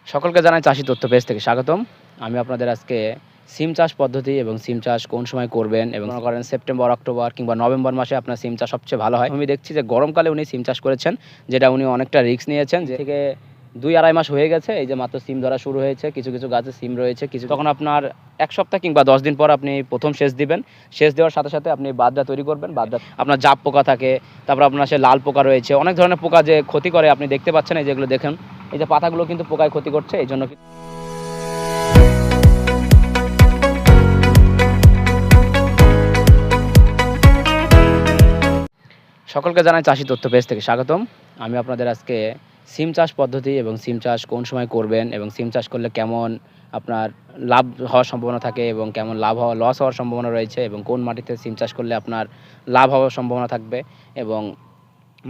সকলকে জানাই চাষি তথ্য পেজ থেকে স্বাগতম। আমি আপনাদের আজকে সিম চাষ পদ্ধতি এবং সিম চাষ কোন সময় করবেন এবং মনে করেন সেপ্টেম্বর, অক্টোবর কিংবা নভেম্বর মাসে আপনার সিম চাষ সবচেয়ে ভালো হয়। আমি দেখছি যে গরমকালে উনি সিম চাষ করেছেন, যেটা উনি অনেকটা রিস্ক নিয়েছেন। যে থেকে ২-২.৫ মাস হয়ে গেছে, এই যে মাত্র সিম ধরা শুরু হয়েছে। কিছু কিছু গাছে সিম রয়েছে, কিছু তখন আপনার ১ সপ্তাহ কিংবা ১০ দিন পর আপনি প্রথম সেচ দিবেন। সেচ দেওয়ার সাথে সাথে আপনি বাদরা তৈরি করবেন। বাদরা আপনার জাপ পোকা থাকে, তারপর আপনার সে লাল পোকা রয়েছে, অনেক ধরনের পোকা যে ক্ষতি করে আপনি দেখতে পাচ্ছেন। এই যেগুলো দেখুন, এই যে পাতাগুলো কিন্তু পোকায় ক্ষতি করছে। এই জন্য সকলকে জানাই চাষি তথ্য পেজ থেকে স্বাগতম। আমি আপনাদের আজকে সিম চাষ পদ্ধতি এবং সিম চাষ কোন সময় করবেন এবং সিম চাষ করলে কেমন আপনার লাভ হওয়ার সম্ভাবনা থাকে এবং কেমন লস হওয়ার সম্ভাবনা রয়েছে এবং কোন মাটিতে সিম চাষ করলে আপনার লাভ হওয়ার সম্ভাবনা থাকবে এবং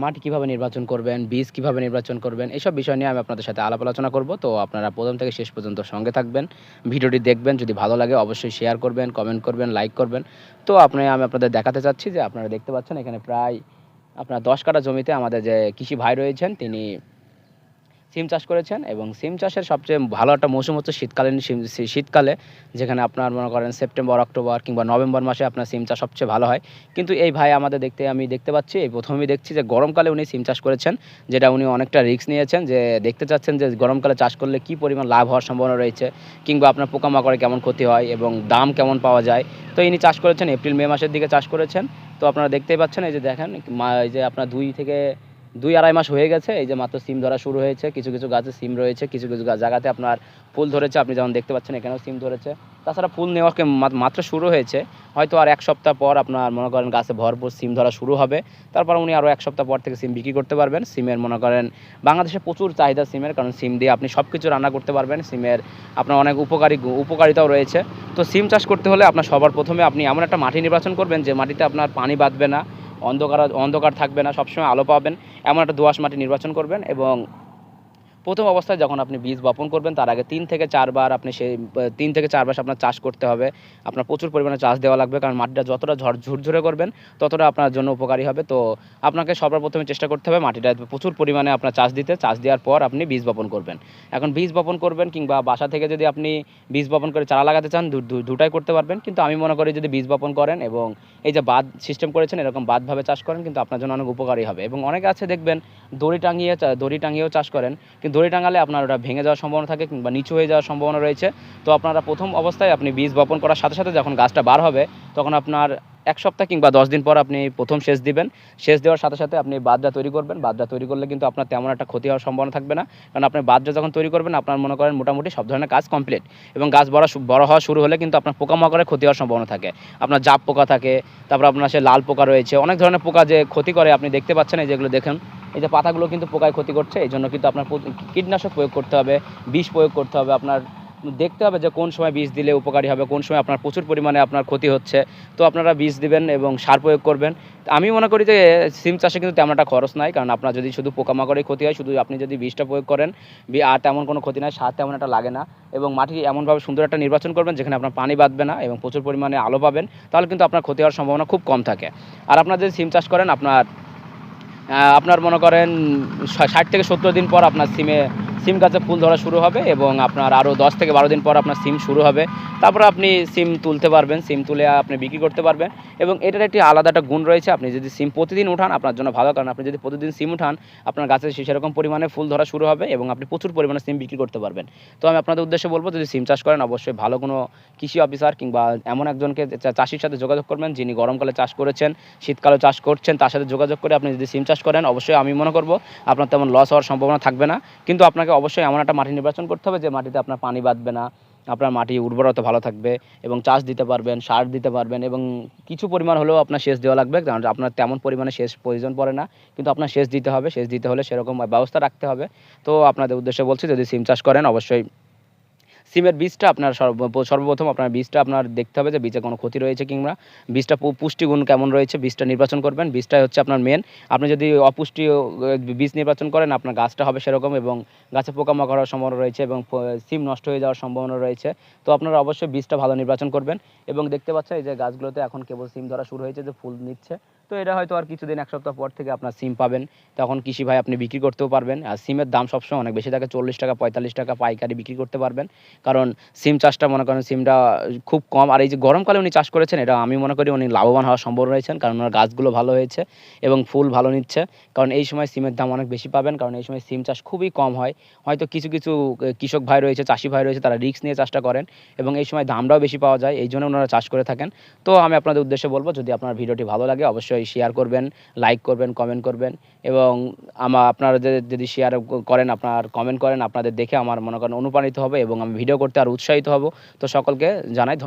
মাটি কীভাবে নির্বাচন করবেন, বীজ কীভাবে নির্বাচন করবেন, এইসব বিষয় নিয়ে আমি আপনাদের সাথে আলাপ আলোচনা করব। তো আপনারা প্রথম থেকে শেষ পর্যন্ত সঙ্গে থাকবেন, ভিডিওটি দেখবেন। যদি ভালো লাগে অবশ্যই শেয়ার করবেন, কমেন্ট করবেন, লাইক করবেন। তো আমি আপনাদের দেখাতে চাচ্ছি যে আপনারা দেখতে পাচ্ছেন এখানে প্রায় আপনার ১০ কাঠা জমিতে আমাদের যে কৃষি ভাই রয়েছেন তিনি সিম চাষ করেছেন এবং সিম চাষের সবচেয়ে ভালো একটা মৌসুম হচ্ছে শীতকালীন শীতকালে, যেখানে আপনার মনে করেন সেপ্টেম্বর, অক্টোবর কিংবা নভেম্বর মাসে আপনার সিম চাষ সবচেয়ে ভালো হয়। কিন্তু এই ভাই আমাদের আমি দেখতে পাচ্ছি, এই প্রথমেই দেখছি যে গরমকালে উনি সিম চাষ করেছেন, যেটা উনি অনেকটা রিস্ক নিয়েছেন। যে দেখতে চাচ্ছেন যে গরমকালে চাষ করলে কী পরিমাণ লাভ হওয়ার সম্ভাবনা রয়েছে কিংবা আপনার পোকামাকড়ে কেমন ক্ষতি হয় এবং দাম কেমন পাওয়া যায়। তো ইনি চাষ করেছেন এপ্রিল মে মাসের দিকে চাষ করেছেন। তো আপনারা দেখতেই পাচ্ছেন, এই যে দেখেন এই যে আপনার ২-২.৫ মাস হয়ে গেছে, এই যে মাত্র সিম ধরা শুরু হয়েছে। কিছু কিছু গাছে সিম রয়েছে, কিছু কিছু জায়গাতে আপনার ফুল ধরেছে। আপনি যেমন দেখতে পাচ্ছেন এখানেও সিম ধরেছে। তাছাড়া ফুল নেওয়াকে মাত্র শুরু হয়েছে, হয়তো আর ১ সপ্তাহ পর আপনার মনে করেন গাছে ভরপুর সিম ধরা শুরু হবে। তারপর উনি আরও ১ সপ্তাহ পর থেকে সিম বিক্রি করতে পারবেন। সিমের মনে করেন বাংলাদেশে প্রচুর চাহিদা সিমের, কারণ সিম দিয়ে আপনি সব কিছু রান্না করতে পারবেন। সিমের আপনার অনেক উপকারিতাও রয়েছে। তো সিম চাষ করতে হলে আপনার সবার প্রথমে আপনি এমন একটা মাটি নির্বাচন করবেন যে মাটিতে আপনার পানি বাঁধবে না, অন্ধকার থাকবে না, সবসময় আলো পাবেন, এমন একটা দোআঁশ মাটি নির্বাচন করবেন। এবং প্রথম অবস্থায় যখন আপনি বীজ বপন করবেন তার আগে ৩ থেকে ৪ বার আপনি সেই ৩ থেকে ৪ বার আপনার চাষ করতে হবে। আপনার প্রচুর পরিমাণে চাষ দেওয়া লাগবে, কারণ মাটিটা যতটা ঝুরঝুরে করবেন ততটা আপনার জন্য উপকারী হবে। তো আপনাকে সবার প্রথমে চেষ্টা করতে হবে মাটিটা প্রচুর পরিমাণে আপনার চাষ দেওয়ার পর আপনি বীজ বপন করবেন। এখন বীজ বপন করবেন কিংবা বাসা থেকে যদি আপনি বীজ বপন করে চারা লাগাতে চান, দুটাই করতে পারবেন। কিন্তু আমি মনে করি যদি বীজ বপন করেন এবং এই যে বাঁধ সিস্টেম করেছেন এরকম বাঁধভাবে চাষ করেন, কিন্তু আপনার জন্য অনেক উপকারী হবে। এবং অনেকে আছে দেখবেন দড়ি টাঙিয়েও চাষ করেন, কিন্তু দড়ি টাঙালে আপনার ওটা ভেঙে যাওয়ার সম্ভাবনা থাকে কিংবা নিচু হয়ে যাওয়ার সম্ভাবনা রয়েছে। তো আপনারা প্রথম অবস্থায় আপনি বীজ বপন করার সাথে সাথে যখন গাছটা বার হবে তখন আপনার ১ সপ্তাহ কিংবা ১০ দিন পর আপনি প্রথম সেচ দিবেন। সেচ দেওয়ার সাথে সাথে আপনি বাদরা তৈরি করবেন। বাদরা তৈরি করলে কিন্তু আপনার তেমন একটা ক্ষতি হওয়ার সম্ভাবনা থাকবে না, কারণ আপনি বাদরা যখন তৈরি করবেন আপনার মনে করেন মোটামুটি সব ধরনের কাজ কমপ্লিট। এবং গাছ বড় হওয়া শুরু হলে কিন্তু আপনার পোকামাকড়ে ক্ষতি হওয়ার সম্ভাবনা থাকে। আপনার জাপ পোকা থাকে, তারপর আপনার সে লাল পোকা রয়েছে, অনেক ধরনের পোকা যে ক্ষতি করে আপনি দেখতে পাচ্ছেন। এই যেগুলো দেখুন, এই যে পাতাগুলো কিন্তু পোকায় ক্ষতি করছে। এই জন্য কিন্তু আপনার কীটনাশক প্রয়োগ করতে হবে, বিষ প্রয়োগ করতে হবে। আপনার দেখতে হবে যে কোন সময় বীজ দিলে উপকারী হবে, কোন সময় আপনার প্রচুর পরিমাণে আপনার ক্ষতি হচ্ছে। তো আপনারা বীজ দিবেন এবং সার প্রয়োগ করবেন। আমি মনে করি যে সিম চাষে কিন্তু তেমন একটা খরচ নাই, কারণ আপনার যদি শুধু পোকামাকড়েই ক্ষতি হয়, শুধু আপনি যদি বীজটা প্রয়োগ করেন আর তেমন কোনো ক্ষতি নাই, সার তেমন একটা লাগে না। এবং মাটি এমনভাবে সুন্দর একটা নির্বাচন করবেন যেখানে আপনার পানি বাঁধবে না এবং প্রচুর পরিমাণে আলো পাবেন, তাহলে কিন্তু আপনার ক্ষতি হওয়ার সম্ভাবনা খুব কম থাকে। আর আপনার যদি সিম চাষ করেন আপনার মনে করেন ৬০ থেকে ৭০ দিন পর আপনার সিম গাছে ফুল ধরা শুরু হবে এবং আপনার আরও ১০ থেকে ১২ দিন পর আপনার সিম শুরু হবে। তারপরে আপনি সিম তুলতে পারবেন, সিম তুলে আপনি বিক্রি করতে পারবেন। এবং এটার একটি আলাদা একটা গুণ রয়েছে, আপনি যদি সিম প্রতিদিন উঠান আপনার জন্য ভালো, কারণ আপনি যদি প্রতিদিন সিম উঠান আপনার গাছে সেরকম পরিমাণে ফুল ধরা শুরু হবে এবং আপনি প্রচুর পরিমাণে সিম বিক্রি করতে পারবেন। তো আমি আপনাদের উদ্দেশ্যে বলবো, যদি সিম চাষ করেন অবশ্যই ভালো কোনো কৃষি অফিসার কিংবা এমন একজনকে চাষির সাথে যোগাযোগ করবেন যিনি গরমকালে চাষ করেছেন, শীতকালে চাষ করছেন, তার সাথে যোগাযোগ করে আপনি যদি সিম চাষ করেন অবশ্যই আমি মনে করব আপনার তেমন লস হওয়ার সম্ভাবনা থাকবে না। কিন্তু আপনাকে অবশ্যই এমন একটা মাটি নির্বাচন করতে হবে যে মাটিতে আপনার পানি বাঁধবে না, আপনার মাটি উর্বরতা ভালো থাকবে এবং চাষ দিতে পারবেন, সার দিতে পারবেন এবং কিছু পরিমাণ হলেও আপনার সেচ দেওয়া লাগবে, কারণ আপনার তেমন পরিমাণে সেচ প্রয়োজন পড়ে না, কিন্তু আপনার সেচ দিতে হবে। সেচ দিতে হলে সেরকম ব্যবস্থা রাখতে হবে। তো আপনাদের উদ্দেশ্যে বলছি, যদি সিম চাষ করেন অবশ্যই সিমের বীজটা আপনার সর্বপ্রথম আপনার বীজটা আপনার দেখতে হবে যে বীজে কোনো ক্ষতি রয়েছে কিংবা বীজটা পুষ্টিগুণ কেমন রয়েছে, বীজটা নির্বাচন করবেন। বীজটাই হচ্ছে আপনার মেন। আপনি যদি অপুষ্টি বীজ নির্বাচন করেন আপনার গাছটা হবে সেরকম এবং গাছে পোকামাকড় হওয়ার সম্ভাবনা রয়েছে এবং সিম নষ্ট হয়ে যাওয়ার সম্ভাবনা রয়েছে। তো আপনারা অবশ্যই বীজটা ভালো নির্বাচন করবেন। এবং দেখতে পাচ্ছেন এই যে গাছগুলোতে এখন কেবল সিম ধরা শুরু হয়েছে, যে ফুল নিচ্ছে। তো এটা হয়তো আর কিছুদিন, এক সপ্তাহ পর থেকে আপনার সিম পাবেন। তখন কৃষি ভাই আপনি বিক্রি করতেও পারবেন। আর সিমের দাম সবসময় অনেক বেশি থাকে, 40 টাকা 45 টাকা পাইকারি বিক্রি করতে পারবেন। কারণ সিম চাষটা মনে করেন সিমটা খুব কম, আর এই যে গরমকালে উনি চাষ করেছেন এটা আমি মনে করি উনি লাভবান হওয়ার সম্ভাবনা রয়েছেন, কারণ ওনার গাছগুলো ভালো হয়েছে এবং ফুল ভালো নিচ্ছে। কারণ এই সময় সিমের দাম অনেক বেশি পাবেন, কারণ এই সময় সিম চাষ খুবই কম হয়। হয়তো কিছু কিছু কৃষক ভাই রয়েছে, চাষি ভাই রয়েছে, তারা রিস্ক নিয়ে চাষটা করেন এবং এই সময় দামটাও বেশি পাওয়া যায়, এই জন্য ওনারা চাষ করে থাকেন। তো আমি আপনাদের উদ্দেশ্যে বলবো, যদি আপনার ভিডিওটি ভালো লাগে অবশ্যই শেয়ার করবেন, লাইক করবেন, কমেন্ট করবেন এবং আপনারা যদি শেয়ার করেন, আপনার কমেন্ট করেন, আপনাদের দেখে আমার মনে করেন অনুপ্রাণিত হবে এবং আমি ভিডিও করতে আরও উৎসাহিত হব। তো সকলকে জানাই ধন্যবাদ।